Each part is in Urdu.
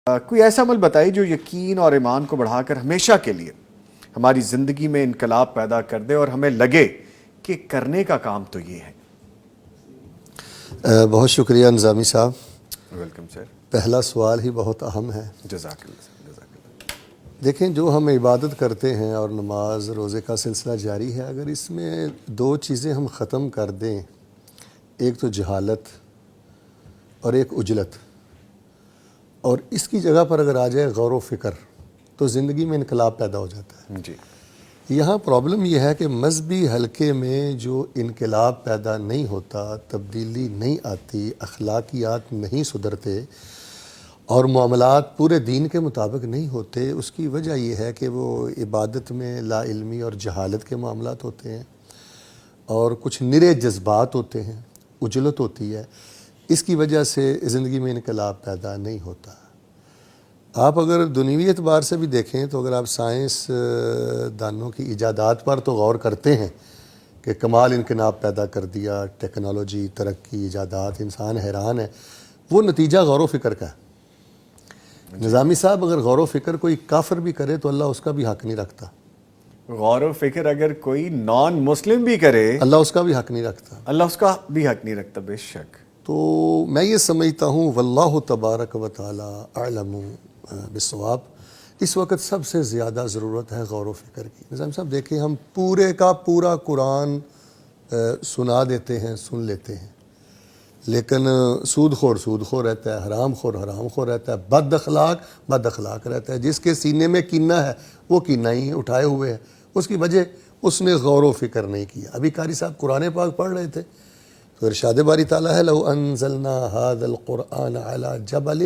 کوئی ایسا عمل بتائیے جو یقین اور ایمان کو بڑھا کر ہمیشہ کے لیے ہماری زندگی میں انقلاب پیدا کر دے اور ہمیں لگے کہ کرنے کا کام تو یہ ہے۔ بہت شکریہ نظامی صاحب، ویلکم سر۔ پہلا سوال ہی بہت اہم ہے۔ جزاک اللہ سر، جزاک اللہ۔ دیکھیں، جو ہم عبادت کرتے ہیں اور نماز روزے کا سلسلہ جاری ہے، اگر اس میں دو چیزیں ہم ختم کر دیں، ایک تو جہالت اور ایک عجلت، اور اس کی جگہ پر اگر آ جائے غور و فکر، تو زندگی میں انقلاب پیدا ہو جاتا ہے۔ جی، یہاں پرابلم یہ ہے کہ مذہبی حلقے میں جو انقلاب پیدا نہیں ہوتا، تبدیلی نہیں آتی، اخلاقیات نہیں سدھرتے اور معاملات پورے دین کے مطابق نہیں ہوتے، اس کی وجہ یہ ہے کہ وہ عبادت میں لا علمی اور جہالت کے معاملات ہوتے ہیں، اور کچھ نرے جذبات ہوتے ہیں، عجلت ہوتی ہے۔ اس کی وجہ سے زندگی میں انقلاب پیدا نہیں ہوتا۔ آپ اگر دنیوی اعتبار سے بھی دیکھیں تو اگر آپ سائنس دانوں کی ایجادات پر تو غور کرتے ہیں کہ کمال انقلاب پیدا کر دیا، ٹیکنالوجی، ترقی، ایجادات، انسان حیران ہے، وہ نتیجہ غور و فکر کا ہے۔ نظامی صاحب، اگر غور و فکر کوئی کافر بھی کرے تو اللہ اس کا بھی حق نہیں رکھتا۔ غور و فکر اگر کوئی نان مسلم بھی کرے، اللہ اس کا بھی حق نہیں رکھتا۔ اللہ اس کا بھی حق نہیں رکھتا، بے شک۔ تو میں یہ سمجھتا ہوں واللہ تبارک و تعالی اعلم بالصواب، اس وقت سب سے زیادہ ضرورت ہے غور و فکر کی۔ نظام صاحب دیکھیں، ہم پورے کا پورا قرآن سنا دیتے ہیں، سن لیتے ہیں، لیکن سود خور رہتا ہے، حرام خور رہتا ہے، بد اخلاق رہتا ہے۔ جس کے سینے میں کینہ ہے وہ کینہ ہی اٹھائے ہوئے ہے، اس کی وجہ اس نے غور و فکر نہیں کیا۔ ابھی قاری صاحب قرآن پاک پڑھ رہے تھے تو ارشاد باری تعالیٰ ہے لو انزلنا هذا القرآن على جبل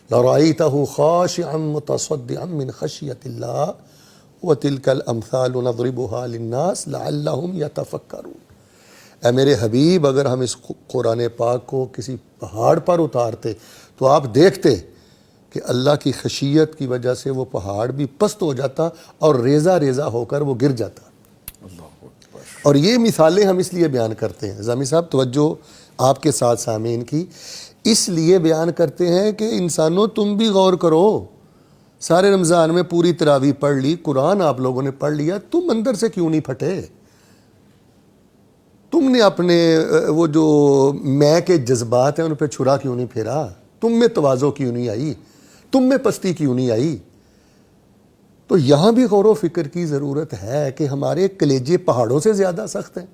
لرأيته خاشعا متصدعا من خشية الله وتلك الامثال نضربها للناس لعلهم يتفكرون۔ اے میرے حبیب، اگر ہم اس قرآن پاک کو کسی پہاڑ پر اتارتے تو آپ دیکھتے کہ اللہ کی خشیت کی وجہ سے وہ پہاڑ بھی پست ہو جاتا اور ریزہ ریزہ ہو کر وہ گر جاتا۔ اور یہ مثالیں ہم اس لیے بیان کرتے ہیں، نظامی صاحب توجہ آپ کے ساتھ سامعین کی، اس لیے بیان کرتے ہیں کہ انسانوں تم بھی غور کرو۔ سارے رمضان میں پوری تراویح پڑھ لی، قرآن آپ لوگوں نے پڑھ لیا، تم اندر سے کیوں نہیں پھٹے؟ تم نے اپنے وہ جو میں کے جذبات ہیں ان پہ چھرا کیوں نہیں پھیرا؟ تم میں تواضع کیوں نہیں آئی؟ تم میں پستی کیوں نہیں آئی؟ تو یہاں بھی غور و فکر کی ضرورت ہے کہ ہمارے کلیجے پہاڑوں سے زیادہ سخت ہیں۔